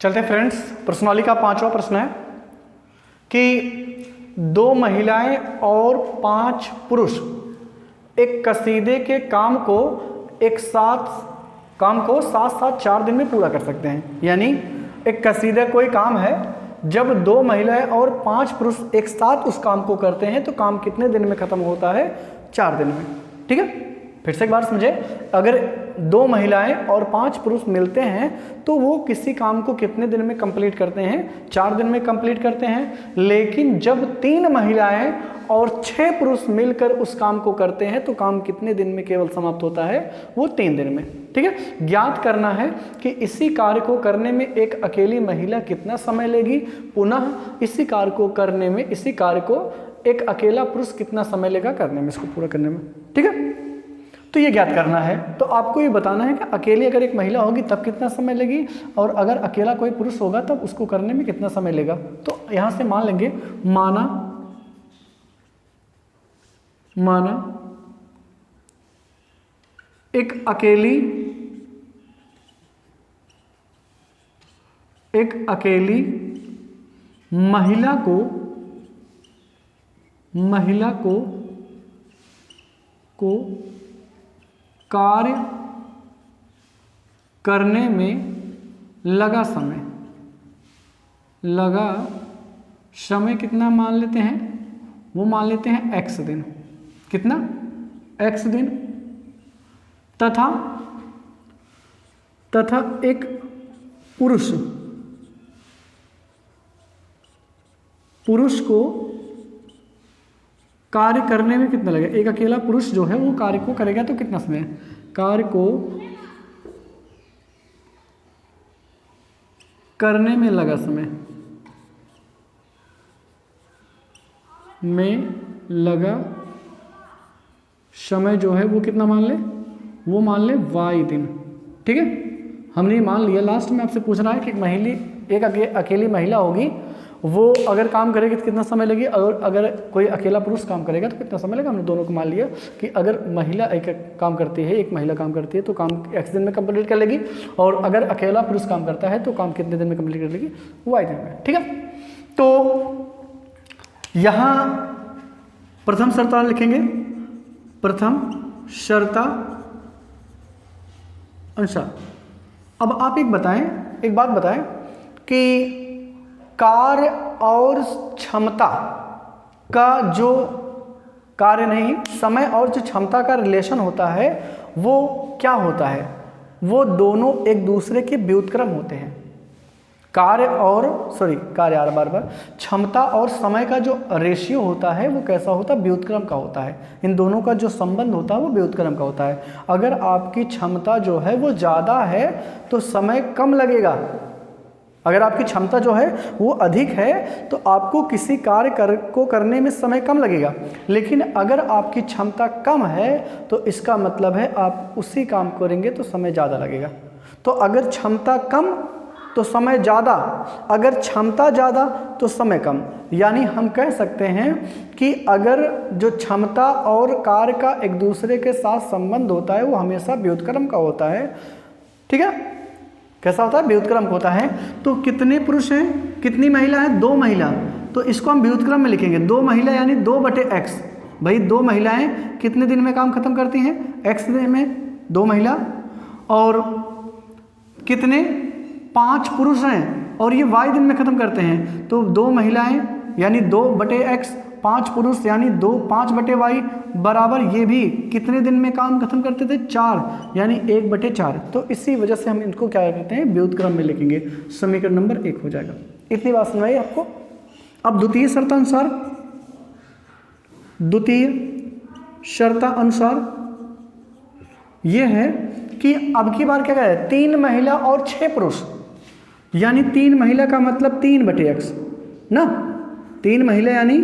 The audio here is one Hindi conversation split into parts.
चलते फ्रेंड्स, प्रश्नावली का 5वां प्रश्न है कि 2 महिलाएं और 5 पुरुष एक कसीदे के काम को साथ साथ 4 दिन में पूरा कर सकते हैं। यानी एक कसीदा कोई काम है, जब 2 महिलाएं और 5 पुरुष एक साथ उस काम को करते हैं तो काम कितने दिन में खत्म होता है? 4 दिन में। ठीक है, फिर से एक बार समझे। अगर 2 महिलाएं और 5 पुरुष मिलते हैं तो वो किसी काम को कितने दिन में कंप्लीट करते हैं? 4 दिन में कंप्लीट करते हैं। लेकिन जब 3 महिलाएं और 6 पुरुष मिलकर उस काम को करते हैं तो काम कितने दिन में केवल समाप्त होता है? वो 3 दिन में। ठीक है, ज्ञात करना है कि इसी कार्य को करने में एक अकेली महिला कितना समय लेगी, पुनः इसी कार्य को करने में इसी कार्य को एक अकेला पुरुष कितना समय लेगा करने में, इसको पूरा करने में। ठीक है, तो ये ज्ञात करना है। तो आपको ये बताना है कि अकेली अगर एक महिला होगी तब कितना समय लेगी और अगर अकेला कोई पुरुष होगा तब उसको करने में कितना समय लेगा। तो यहां से मान लेंगे, माना एक अकेली महिला को कार्य करने में लगा समय कितना मान लेते हैं? वो मान लेते हैं x दिन। कितना? x दिन। तथा एक पुरुष को कार्य करने में कितना लगेगा? एक अकेला पुरुष जो है वो कार्य को करेगा तो कितना समय? कार्य को करने में लगा समय जो है वो कितना मान ले? वो मान ले y दिन। ठीक है, हमने मान लिया। लास्ट में आपसे पूछ रहा है कि एक अकेली महिला होगी, वो अगर काम करेगी तो कितना समय लगेगी, और अगर कोई अकेला पुरुष काम करेगा तो कितना समय लगेगा। हमने दोनों को मान लिया कि अगर महिला एक महिला काम करती है तो काम x दिन में कंप्लीट कर लेगी, और अगर अकेला पुरुष काम करता है तो काम कितने दिन में कंप्लीट कर लेगी? y दिन में। ठीक है, तो यहाँ प्रथम शर्ता लिखेंगे। प्रथम शर्ता अनुसार अब आप एक बात बताएं कि कार्य और क्षमता का जो समय और जो क्षमता का रिलेशन होता है वो क्या होता है? वो दोनों एक दूसरे के व्युत्क्रम होते हैं। क्षमता और समय का जो रेशियो होता है वो कैसा होता है? व्युत्क्रम का होता है। इन दोनों का जो संबंध होता है वो व्युत्क्रम का होता है। अगर आपकी क्षमता जो है वो ज़्यादा है तो समय कम लगेगा। अगर आपकी क्षमता जो है वो अधिक है तो आपको किसी कार्य को करने में समय कम लगेगा। लेकिन अगर आपकी क्षमता कम है तो इसका मतलब है आप उसी काम करेंगे तो समय ज़्यादा लगेगा। तो अगर क्षमता कम तो समय ज़्यादा, अगर क्षमता ज़्यादा तो समय कम। यानी हम कह सकते हैं कि अगर जो क्षमता और कार्य का एक दूसरे के साथ संबंध होता है वो हमेशा व्युत्क्रम का होता है। ठीक है, कैसा होता है? व्युत्क्रम का होता है। तो कितने पुरुष हैं, कितनी महिला है? 2 महिला। तो इसको हम व्युत्क्रम में लिखेंगे। 2 महिला यानी 2/x। भाई 2 महिलाएं कितने दिन में काम खत्म करती हैं? x दिन में 2 महिला। और कितने? 5 पुरुष हैं और ये y दिन में खत्म करते हैं। तो 2 महिलाएं यानी 2/x, 5 पुरुष यानी 5/y बराबर ये भी कितने दिन में काम खत्म करते थे? 4 यानी 1/4। तो इसी वजह से हम इनको क्या करते हैं? व्युत्क्रम में लिखेंगे। समीकरण नंबर 1 हो जाएगा। इतनी बात सुनाई आपको। अब द्वितीय शर्तानुसार ये है कि अब की बार क्या कह रहा है? 3 महिला और 6 पुरुष, यानी 3 महिला का मतलब 3/x ना। 3 महिला यानी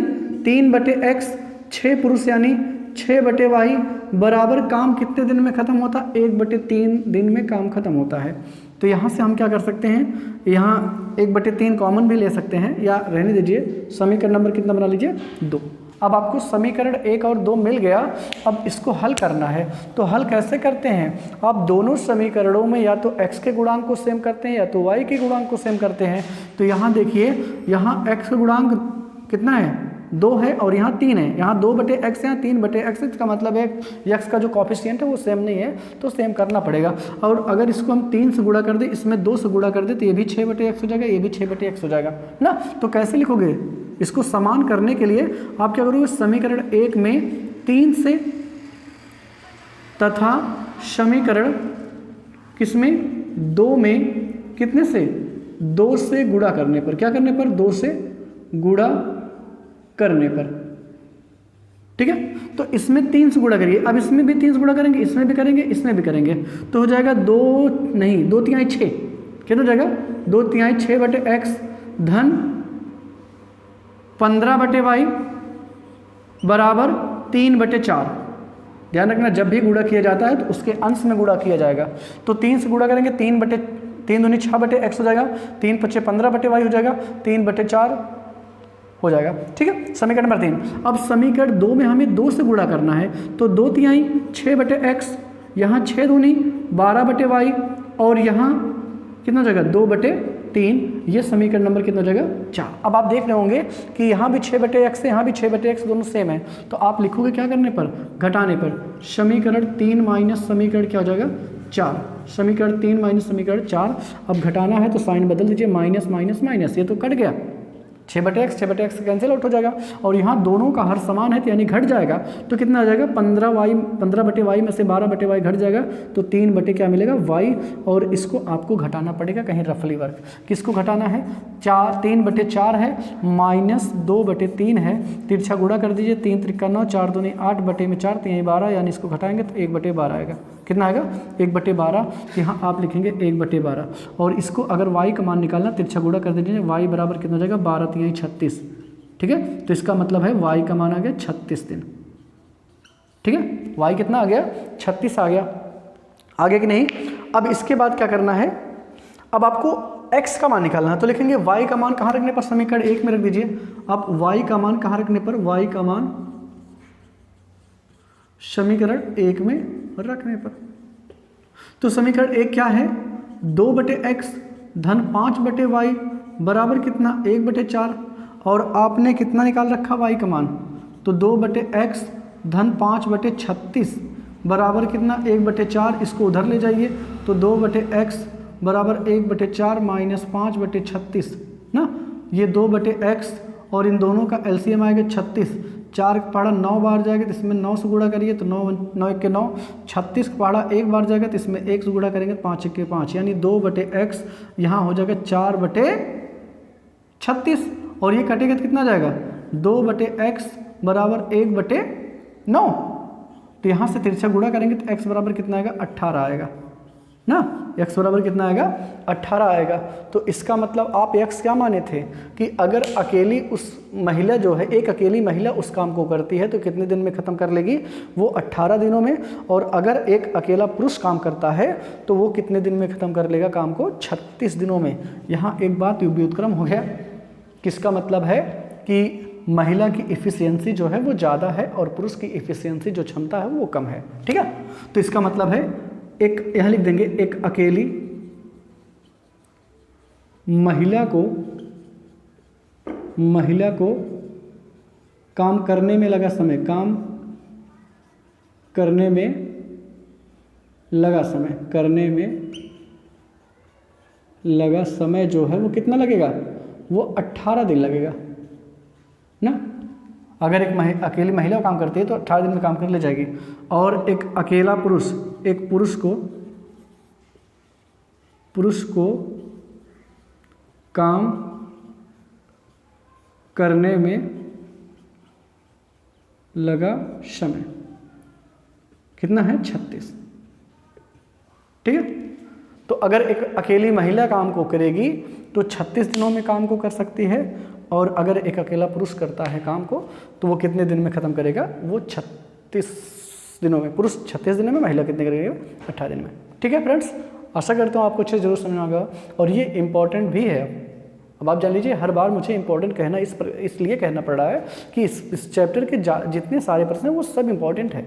3/x, 6 पुरुष यानी 6/y बराबर काम कितने दिन में खत्म होता? 1/3 दिन में काम खत्म होता है। तो यहाँ से हम क्या कर सकते हैं? यहाँ 1/3 कॉमन भी ले सकते हैं या रहने दीजिए। समीकरण नंबर कितना बना लीजिए? 2। अब आपको समीकरण 1 और 2 मिल गया, अब इसको हल करना है। तो हल कैसे करते हैं, आप दोनों समीकरणों में या तो x के गुणांक को सेम करते हैं या तो y के गुणांक को सेम करते हैं। तो यहाँ देखिए, यहाँ x का गुणांक कितना है, 2 है और यहाँ 3 है, यहाँ 2/x है, 3/x है। इसका मतलब है x का जो कॉफिशिएंट है वो सेम नहीं है, तो सेम करना पड़ेगा। और अगर इसको हम 3 से गुणा कर दें, इसमें 2 से गुणा कर दें, तो ये भी 6/x हो जाएगा, ये भी 6/x हो जाएगा ना। तो कैसे लिखोगे, इसको समान करने के लिए आप क्या करोगे, समीकरण 1 में 3 से तथा समीकरण किसमें 2 में कितने से, 2 से गुणा करने पर, क्या करने पर, 2 से गुणा करने पर, ठीक है। तो इसमें 3 से गुणा करिए, अब इसमें भी 3 से गुणा करेंगे, इसमें भी करेंगे, इसमें भी करेंगे, तो हो जाएगा 2 नहीं 2 तिहाई 6, कितना हो जाएगा, 2 तिहाई 6/x धन 15/y बराबर 3/4। ध्यान रखना, जब भी गुणा किया जाता है तो उसके अंश में गुणा किया जाएगा। तो 3 से गुणा करेंगे, 3 दूनी 6/x हो जाएगा, 3 × 5 15/y हो जाएगा, 3/4 हो जाएगा, ठीक है। समीकरण नंबर 3। अब समीकरण 2 में हमें 2 से गुणा करना है, तो 2 तिहाई 6/x, यहाँ 6 दूनी 12/y और यहाँ कितना हो जाएगा, 2/3। ये समीकरण नंबर कितना हो जाएगा, 4। अब आप देख रहे होंगे कि यहाँ भी 6/x है, यहाँ भी 6/x, दोनों सेम है। तो आप लिखोगे क्या करने पर, घटाने पर, समीकरण 3 माइनस समीकरण क्या हो जाएगा, 4। समीकरण 3 माइनस समीकरण 4। अब घटाना है तो साइन बदल दीजिए, माइनस माइनस माइनस, ये तो कट गया, 6/x कैंसिल आउट हो जाएगा। और यहाँ दोनों का हर समान है, तो यानी घट जाएगा, तो कितना आ जाएगा, 15/y में से 12/y घट जाएगा, तो 3 क्या मिलेगा, y। और इसको आपको घटाना पड़ेगा कहीं रफली वर्क, किसको घटाना है, 3/4 है माइनस 2/3 है, तिरछा गुणा कर दीजिए, 3 त्रिका 9, 4 दूनी 8, बटे में 4 3 12, यानी इसको घटाएंगे तो 1/12 आएगा। कितना आएगा, 1/12। यहाँ आप लिखेंगे 1/12। और इसको अगर y का मान निकालना, तिरछा गुणा कर दीजिए, y बराबर कितना हो जाएगा, 12 3 36, ठीक है। तो इसका मतलब है y का मान आ गया 36 दिन, ठीक है। y कितना आ गया, 36 आ गया, आगे कि नहीं। अब इसके बाद क्या करना है, अब आपको x का मान निकालना है, तो लिखेंगे y का मान कहाँ रखने पर, समीकरण 1 में रख दीजिए। आप y का मान कहाँ रखने पर, y का मान समीकरण 1 में रखने पर। तो समीकरण 1 क्या है, 2/x धन 5/y बराबर कितना, 1/4। और आपने कितना निकाल रखा y का मान, तो 2/x धन 5/36 बराबर कितना, 1/4। इसको उधर ले जाइए, तो 2/x बराबर 1/4 माइनस 5/36 ना, ये 2/x और इन दोनों का एलसीएम आएगा 36। 4 का पहाड़ा 9 बार जाएगा, तो इसमें 9 से गुणा करिए, तो 9 1 के 9। 36 का पहाड़ा 1 बार जाएगा, तो इसमें 1 से गुणा करेंगे, 5 1 के 5, यानी 2/x यहाँ हो जाएगा 4/36। और ये कटेगा तो कितना जाएगा, 2/x बराबर 1/9। तो यहाँ से तिरछा गुणा करेंगे तो x बराबर कितना आएगा, 18 आएगा ना, x बराबर कितना आएगा, 18 आएगा। तो इसका मतलब आप x क्या माने थे कि अगर अकेली उस महिला जो है, एक अकेली महिला उस काम को करती है तो कितने दिन में ख़त्म कर लेगी, वो 18 दिनों में। और अगर एक अकेला पुरुष काम करता है तो वो कितने दिन में ख़त्म कर लेगा काम को, 36 दिनों में। यहाँ एक बात व्युत्क्रम हो गया, किसका मतलब है कि महिला की इफ़िशियंसी जो है वो ज़्यादा है और पुरुष की इफ़िशियंसी जो क्षमता है वो कम है, ठीक है। तो इसका मतलब है, एक यहाँ लिख देंगे, एक अकेली महिला को काम करने में लगा समय, काम करने में लगा समय जो है वो कितना लगेगा, वो 18 दिन लगेगा ना। अगर एक अकेली महिला काम करती है तो 18 दिन में काम कर ले जाएगी। और एक अकेला पुरुष, एक पुरुष को काम करने में लगा समय कितना है, 36, ठीक है। तो अगर एक अकेली महिला काम को करेगी तो 36 दिनों में काम को कर सकती है, और अगर एक अकेला पुरुष करता है काम को तो वो कितने दिन में ख़त्म करेगा, वो 36 दिनों में। पुरुष 36 दिनों में, महिला कितने करेगा, 18 दिन में, ठीक है फ्रेंड्स। आशा करता हूँ आपको अच्छे जरूर समझ में आ गया, और ये इम्पॉर्टेंट भी है। अब आप जान लीजिए, हर बार मुझे इंपॉर्टेंट कहना इसलिए कहना पड़ रहा है कि इस चैप्टर के जितने सारे प्रश्न हैं वो सब इंपॉर्टेंट है,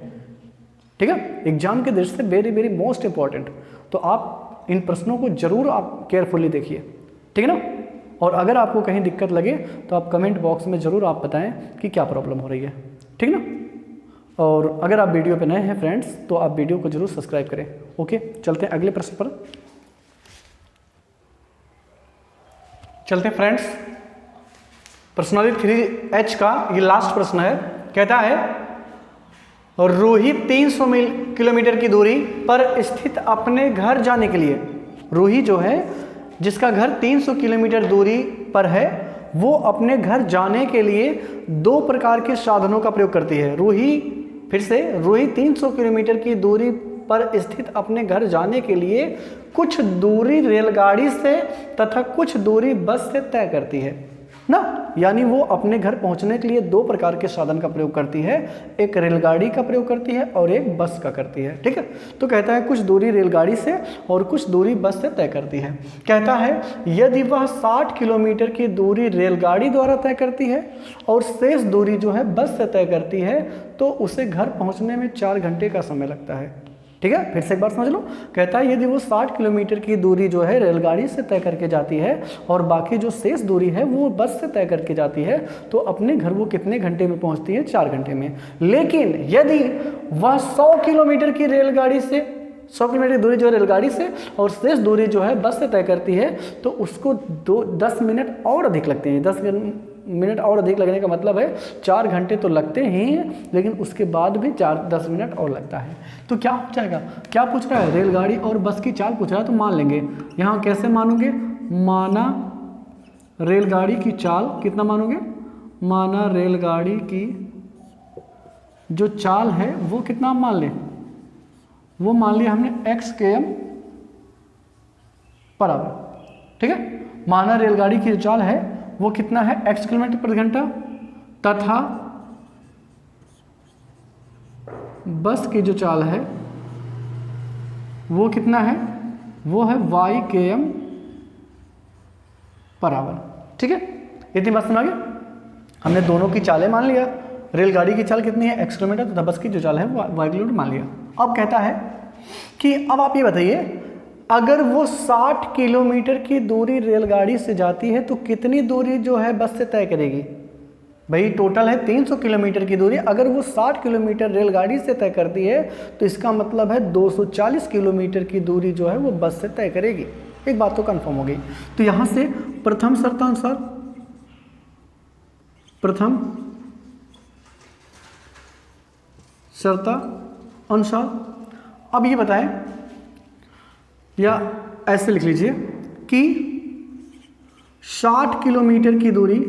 ठीक है, एग्जाम के दृष्टि से वेरी वेरी मोस्ट इंपॉर्टेंट। तो आप इन प्रश्नों को जरूर आप केयरफुली देखिए, ठीक है ना। और अगर आपको कहीं दिक्कत लगे तो आप कमेंट बॉक्स में ज़रूर आप बताएं कि क्या प्रॉब्लम हो रही है, ठीक ना। और अगर आप वीडियो पे नए हैं फ्रेंड्स तो आप वीडियो को जरूर सब्सक्राइब करें। ओके, चलते हैं अगले प्रश्न पर। चलते हैं फ्रेंड्स, प्रश्नावली 3H का ये लास्ट प्रश्न है। कहता है रोहित 300 किलोमीटर की दूरी पर स्थित अपने घर जाने के लिए, रोही जो है जिसका घर 300 किलोमीटर दूरी पर है, वो अपने घर जाने के लिए 2 प्रकार के साधनों का प्रयोग करती है। रोही 300 किलोमीटर की दूरी पर स्थित अपने घर जाने के लिए कुछ दूरी रेलगाड़ी से तथा कुछ दूरी बस से तय करती है ना। यानी वो अपने घर पहुंचने के लिए 2 प्रकार के साधन का प्रयोग करती है, एक रेलगाड़ी का प्रयोग करती है और एक बस का करती है, ठीक है। तो कहता है कुछ दूरी रेलगाड़ी से और कुछ दूरी बस से तय करती है। कहता है यदि वह 60 किलोमीटर की दूरी रेलगाड़ी द्वारा तय करती है और शेष दूरी जो है बस से तय करती है तो उसे घर पहुँचने में 4 घंटे का समय लगता है, ठीक है। फिर से एक बार समझ लो। कहता है यदि वो 60 किलोमीटर की दूरी जो है रेलगाड़ी से तय करके जाती है और बाकी जो शेष दूरी है वो बस से तय करके जाती है तो अपने घर वो कितने घंटे में पहुंचती है? 4 घंटे में। लेकिन यदि वह 100 किलोमीटर की रेलगाड़ी से 100 किलोमीटर की दूरी जो है रेलगाड़ी से और शेष दूरी जो है बस से तय करती है तो उसको 10 मिनट और अधिक लगते हैं। 10 मिनट और अधिक लगने का मतलब है 4 घंटे तो लगते ही हैं, लेकिन उसके बाद भी 10 मिनट और लगता है। तो क्या हो जाएगा? क्या पूछ रहा है? रेलगाड़ी और बस की चाल पूछ रहा है, तो मान लेंगे। यहाँ कैसे मानोगे? माना रेलगाड़ी की चाल, कितना मानोगे? माना रेलगाड़ी की जो चाल है वो कितना मान लें? वो मान लिया हमने x km पर आवर, ठीक है। माना रेलगाड़ी की जो चाल है वो कितना है? x किलोमीटर प्रति घंटा तथा बस की जो चाल है वो कितना है? वो है y km पर आवर, ठीक है। इतनी बात समझ आ गया? हमने दोनों की चालें मान लिया। रेलगाड़ी की चाल कितनी है? x किलोमीटर तथा बस की जो चाल है वो y किलोमीटर मान लिया। अब कहता है कि अब आप ये बताइए, अगर वो 60 किलोमीटर की दूरी रेलगाड़ी से जाती है तो कितनी दूरी जो है बस से तय करेगी? भाई टोटल है 300 किलोमीटर की दूरी, अगर वो 60 किलोमीटर रेलगाड़ी से तय करती है तो इसका मतलब है 240 किलोमीटर की दूरी जो है वो बस से तय करेगी। एक बात तो कंफर्म हो गई। तो यहाँ से प्रथम शर्तानुसार अब ये बताएं, या ऐसे लिख लीजिए कि 60 किलोमीटर की दूरी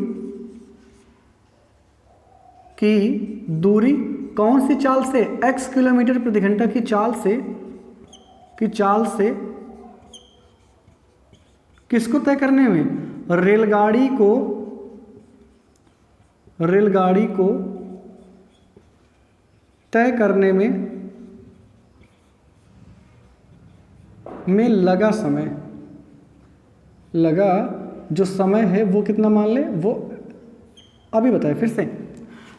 कौन सी चाल से? x किलोमीटर प्रति घंटा की चाल से किसको तय करने में? रेलगाड़ी को तय करने में लगा जो समय है वो कितना मान ले? वो अभी बताए फिर से।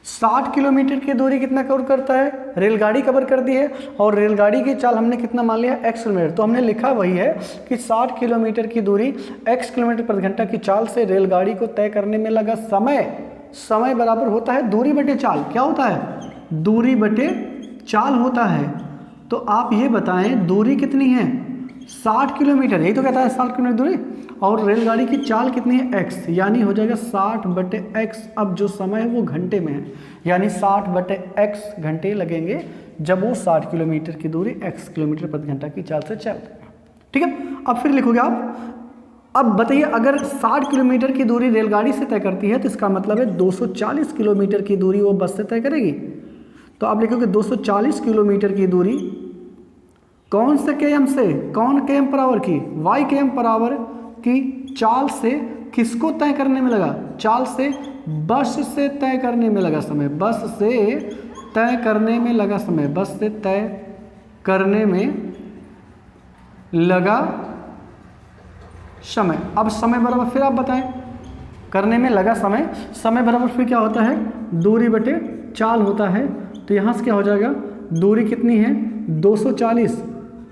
60 किलोमीटर की दूरी कितना कवर करता है? रेलगाड़ी कवर कर दी है, और रेलगाड़ी की चाल हमने कितना मान लिया? x kilometre. तो हमने लिखा वही है कि 60 किलोमीटर की दूरी x किलोमीटर प्रति घंटा की चाल से रेलगाड़ी को तय करने में लगा समय बराबर होता है दूरी बटे चाल। क्या होता है? दूरी बटे चाल होता है। तो आप ये बताएं दूरी कितनी है? 60 किलोमीटर, यही तो कहता है 60 किलोमीटर दूरी, और रेलगाड़ी की चाल कितनी है? x, यानी हो जाएगा 60 बटे x। अब जो समय है वो घंटे में है, यानी 60 बटे x घंटे लगेंगे जब वो 60 किलोमीटर की दूरी x किलोमीटर प्रति घंटा की चाल से चलते हैं, ठीक है। अब फिर लिखोगे आप, अब बताइए अगर 60 किलोमीटर की दूरी रेलगाड़ी से तय करती है तो इसका मतलब है 240 किलोमीटर की दूरी वो बस से तय करेगी। तो आप लिखोगे 240 किलोमीटर की दूरी कौन से km से? कौन km पर आवर की? y km पर आवर की चाल से किसको तय करने में लगा? चाल से बस से तय करने में लगा समय। बस से तय करने में लगा समय। बस से तय करने में लगा समय। अब समय बराबर, फिर आप बताएं करने में लगा समय, समय बराबर फिर क्या होता है, दूरी बटे चाल होता है। तो यहाँ से क्या हो जाएगा, दूरी कितनी है 240,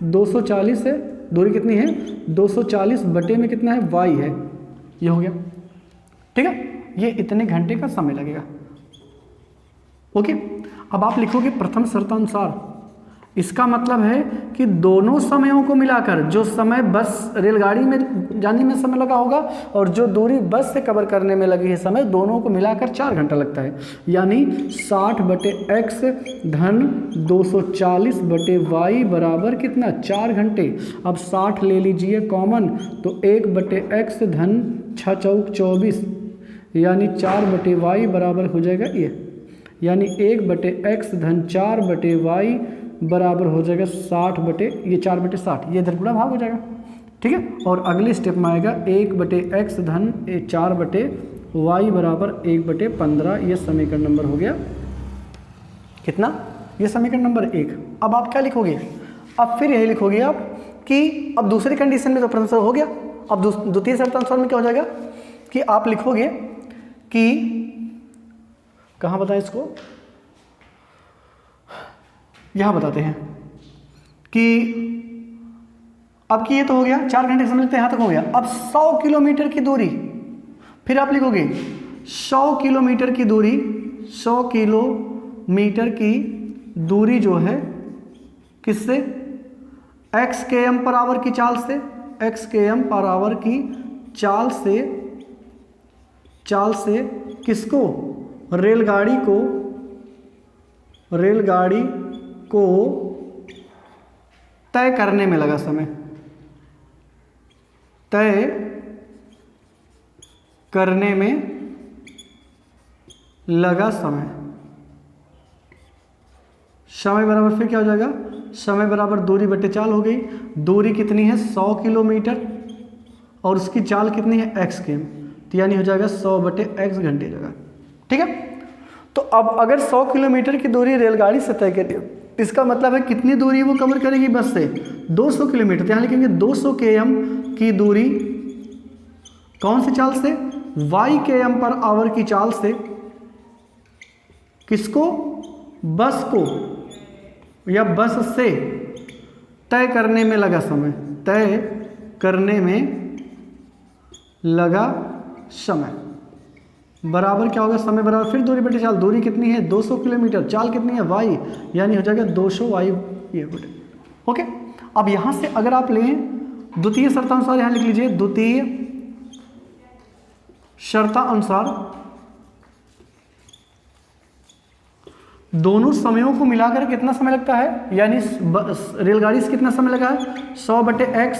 240 है दूरी, कितनी है 240 बटे में कितना है y है, ये हो गया। ठीक है, ये इतने घंटे का समय लगेगा। ओके, अब आप लिखोगे प्रथम शर्तानुसार, इसका मतलब है कि दोनों समयों को मिलाकर जो समय बस रेलगाड़ी में जाने में समय लगा होगा और जो दूरी बस से कवर करने में लगी है समय, दोनों को मिलाकर 4 घंटा लगता है। यानी 60 बटे x धन 240 बटे y बराबर कितना 4 घंटे। अब 60 ले लीजिए कॉमन, तो 1 बटे x धन 6 चौक 24 यानी 4 बटे y बराबर हो जाएगा ये, यानी 1 बटे x धन 4 बटे y बराबर हो जाएगा 60 बटे ये 4 बटे 60, ये इधर पूरा भाग हो जाएगा। ठीक है, और अगले स्टेप में आएगा 1 बटे x धन 4 बटे y बराबर 1 बटे 15। ये समीकरण नंबर हो गया कितना, ये समीकरण नंबर 1। अब आप क्या लिखोगे, अब फिर यही लिखोगे आप कि अब दूसरी कंडीशन में तो प्रथम शर्त हो गया, अब द्वितीय शर्तानुसार में क्या हो जाएगा कि आप लिखोगे कि कहाँ बताएं इसको, यहाँ बताते हैं कि अब कि ये तो हो गया 4 घंटे समय लगते हैं, यहाँ तक हो गया। अब 100 किलोमीटर की दूरी, फिर आप लिखोगे 100 किलोमीटर की दूरी, 100 किलोमीटर की दूरी जो है किससे, x के m पर आवर की चाल से, x के m पर आवर की चाल से किसको, रेलगाड़ी को तय करने में लगा समय, तय करने में लगा समय, समय बराबर फिर क्या हो जाएगा, समय बराबर दूरी बटे चाल हो गई। दूरी कितनी है 100 किलोमीटर और उसकी चाल कितनी है x के m, तो यानी हो जाएगा 100 बटे x घंटे जगह। ठीक है, तो अब अगर 100 किलोमीटर की दूरी रेलगाड़ी से तय करिए, इसका मतलब है कितनी दूरी वो कवर करेगी बस से, 200 किलोमीटर। तो यहाँ लिखेंगे 200 km की दूरी कौन सी चाल से, y km पर आवर की चाल से, किसको, बस को या बस से तय करने में लगा समय, तय करने में लगा समय बराबर क्या होगा, समय बराबर फिर दूरी बटे चाल, दूरी कितनी है 200 किलोमीटर, चाल कितनी है y, यानी हो जाएगा 200 y ये बटे। ओके, अब यहाँ से अगर आप लें द्वितीय शर्तानुसार, यहाँ लिख लीजिए द्वितीय शर्तानुसार दोनों समयों को मिलाकर कितना समय लगता है, यानी रेलगाड़ी से कितना समय लगा है 100 बटे x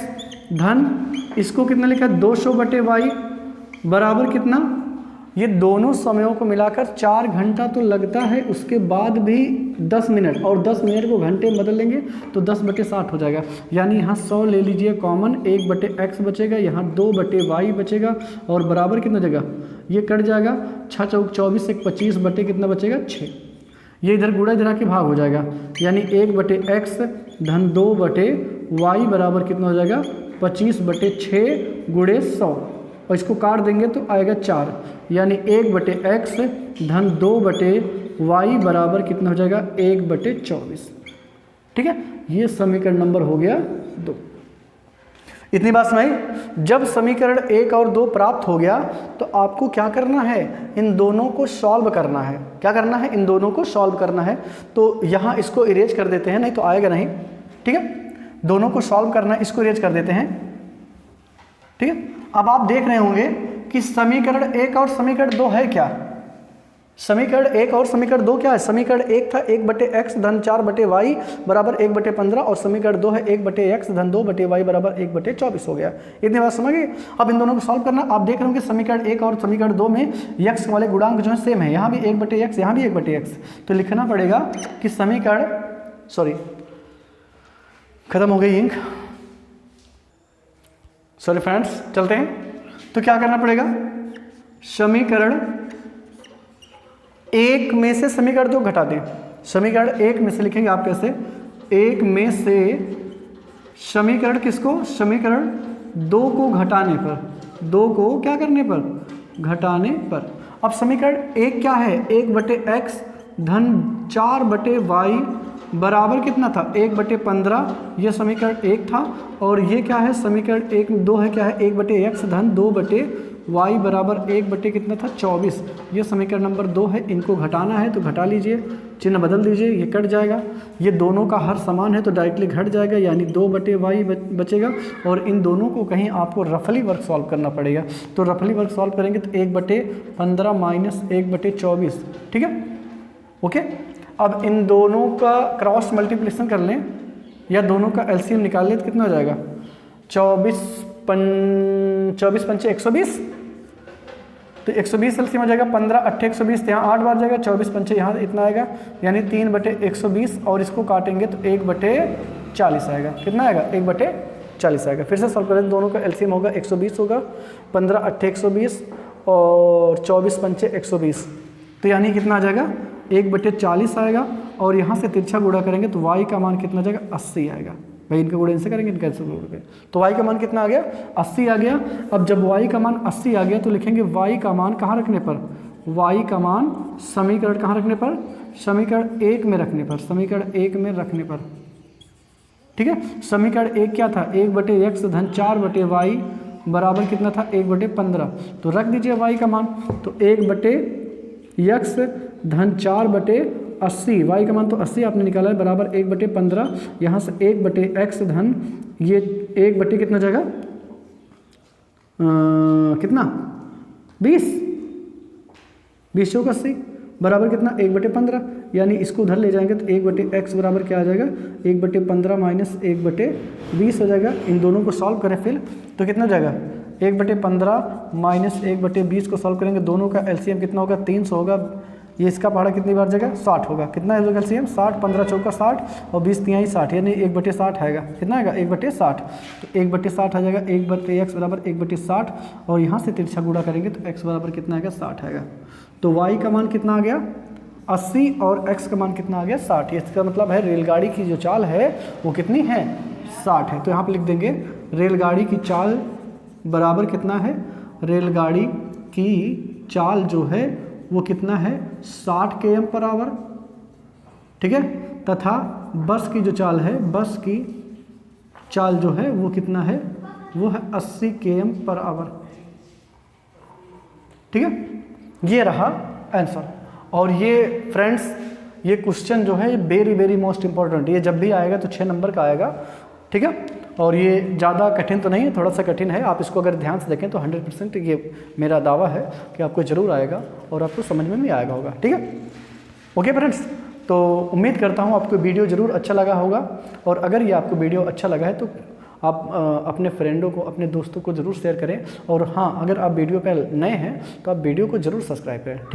धन इसको कितना लिखा है 200 बटे y बराबर कितना, ये दोनों समयों को मिलाकर 4 घंटा तो लगता है, उसके बाद भी 10 मिनट और 10 मिनट को घंटे में बदल लेंगे तो 10 बटे 60 हो जाएगा। यानी यहाँ 100 ले लीजिए कॉमन, 1 बटे x बचेगा, यहाँ 2 बटे y बचेगा और बराबर कितना जगह, ये कट जाएगा 6 चौक 24 से 25 बटे कितना बचेगा 6, ये इधर गुणा इधर आके भाग हो जाएगा, यानी 1 बटे x धन 2 बटे y बराबर कितना हो जाएगा 25 बटे 6 गुणे 100 और इसको काट देंगे तो आएगा 4, यानी 1 बटे x धन 2 बटे y बराबर कितना हो जाएगा 1 बटे 24। ठीक है, ये समीकरण नंबर हो गया 2। इतनी बात सुनाई। जब समीकरण 1 और 2 प्राप्त हो गया तो आपको क्या करना है, इन दोनों को सॉल्व करना है। क्या करना है, इन दोनों को सॉल्व करना है। तो यहाँ इसको इरेज कर देते हैं, नहीं तो आएगा नहीं। ठीक है, दोनों को सॉल्व करना है, इसको इरेज कर देते हैं। ठीक है, अब आप देख रहे होंगे कि समीकरण 1 और समीकरण 2 है क्या। समीकरण 1 और समीकरण 2 क्या है, समीकरण 1 था 1 बटे x धन 4 बटे y बराबर 1 बटे 15 और समीकरण 2 है 1 बटे x धन 2 बटे y बराबर 1 बटे 24 हो गया। इतनी बात समझ गए। अब इन दोनों को सॉल्व करना। आप देख रहे होंगे समीकरण 1 और समीकरण 2 में x वाले गुणांक जो है सेम है, यहाँ भी 1 बटे x, यहाँ भी 1 बटे x। तो लिखना पड़ेगा कि समीकरण, सॉरी खत्म हो गई इंक, सॉरी फ्रेंड्स, चलते हैं। तो क्या करना पड़ेगा, समीकरण 1 में से समीकरण 2 घटा दें। समीकरण 1 में से लिखेंगे आप कैसे, 1 में से समीकरण किसको, समीकरण 2 को घटाने पर, 2 को क्या करने पर घटाने पर। अब समीकरण एक क्या है, 1/x धन 4/y बराबर कितना था, 1/15। ये समीकरण एक था। और ये क्या है, समीकरण एक दो है, क्या है, 1/x धन 2/y बराबर 1 कितना था, 24। ये समीकरण नंबर 2 है। इनको घटाना है तो घटा लीजिए, चिन्ह बदल दीजिए, ये कट जाएगा। ये दोनों का हर समान है तो डायरेक्टली घट जाएगा, यानी 2/y बचेगा। और इन दोनों को कहीं आपको रफली वर्क सॉल्व करना पड़ेगा, तो रफली वर्क सॉल्व करेंगे तो 1/15 माइनस 1/24, ठीक है, ओके। अब इन दोनों का क्रॉस मल्टीप्लिकेशन कर लें या दोनों का एलसीएम निकाल लें तो कितना हो जाएगा, 24 पंचे 120, तो 120 एलसीएम हो जाएगा, 15 8 120, तो यहाँ 8 बार जाएगा, 24 पंचे यहाँ इतना आएगा, यानी 3/120। और इसको काटेंगे तो 1/40 आएगा। कितना आएगा, 1/40 आएगा। फिर से सॉल्व करें, दोनों का एलसीएम होगा 120 होगा, 15 8 120 और 24 पंचे 120, तो यानी कितना आ जाएगा, 1/40 आएगा। और यहाँ से तिरछा गुणा करेंगे तो y का मान कितना आ जाएगा, 80 आएगा। भाई इनका गुणा इनसे करेंगे, इनका ऐसे गुणा करेंगे, तो y का मान कितना आ गया, 80 आ गया। अब जब y का मान 80 आ गया तो लिखेंगे y का मान कहाँ रखने पर, y का मान समीकरण कहाँ रखने पर, समीकरण 1 में रखने पर, समीकरण 1 में रखने पर, ठीक है। समीकरण 1 क्या था, 1/x धन 4/y बराबर कितना था, 1/15। तो रख दीजिए y का मान, तो 1/x धन 4/80, y का मान तो 80 आपने निकाला है, बराबर 1/15। यहाँ से 1/x धन ये 1 कितना जाएगा, कितना 20 चौक 80 बराबर कितना, 1/15। यानी इसको उधर ले जाएंगे तो 1/x बराबर क्या आ जाएगा, 1/15 माइनस 1/20 हो जाएगा। इन दोनों को सॉल्व करें फिर तो कितना जाएगा, 1/15 माइनस 1/20 को सॉल्व करेंगे, दोनों का एलसीएम कितना होगा, 300 होगा। ये इसका पहाड़ा कितनी बार जाएगा, 60 होगा। कितना है एलसीएम, 60, 15 चौका 60 और 20 तिहाई 60, यानी 1/60 आएगा। कितना आएगा, 1/60, तो 1/60 आ जाएगा, 1/x बराबर 1/60। और यहाँ से तिरछा गुणा करेंगे तो x बराबर कितना आएगा, 60 आएगा। तो y का मान कितना आ गया, 80 और x का मान कितना आ गया, 60। इसका मतलब है रेलगाड़ी की जो चाल है वो कितनी है, 60 है। तो यहाँ पर लिख देंगे रेलगाड़ी की चाल बराबर कितना है, रेलगाड़ी की चाल जो है वो कितना है, 60 km/h, ठीक है। तथा बस की जो चाल है, बस की चाल जो है वो कितना है, वो है 80 km/h, ठीक है। ये रहा आंसर। और ये फ्रेंड्स, ये क्वेश्चन जो है वेरी वेरी मोस्ट इंपॉर्टेंट, ये जब भी आएगा तो 6 नंबर का आएगा, ठीक है। और ये ज़्यादा कठिन तो नहीं है, थोड़ा सा कठिन है। आप इसको अगर ध्यान से देखें तो 100% ये मेरा दावा है कि आपको ज़रूर आएगा और आपको समझ में भी आएगा होगा, ठीक है। ओके फ्रेंड्स, तो उम्मीद करता हूँ आपको वीडियो ज़रूर अच्छा लगा होगा। और अगर ये आपको वीडियो अच्छा लगा है तो आप अपने फ्रेंडों को, अपने दोस्तों को ज़रूर शेयर करें। और हाँ, अगर आप वीडियो पर नए हैं तो आप वीडियो को ज़रूर सब्सक्राइब करें, ठीक।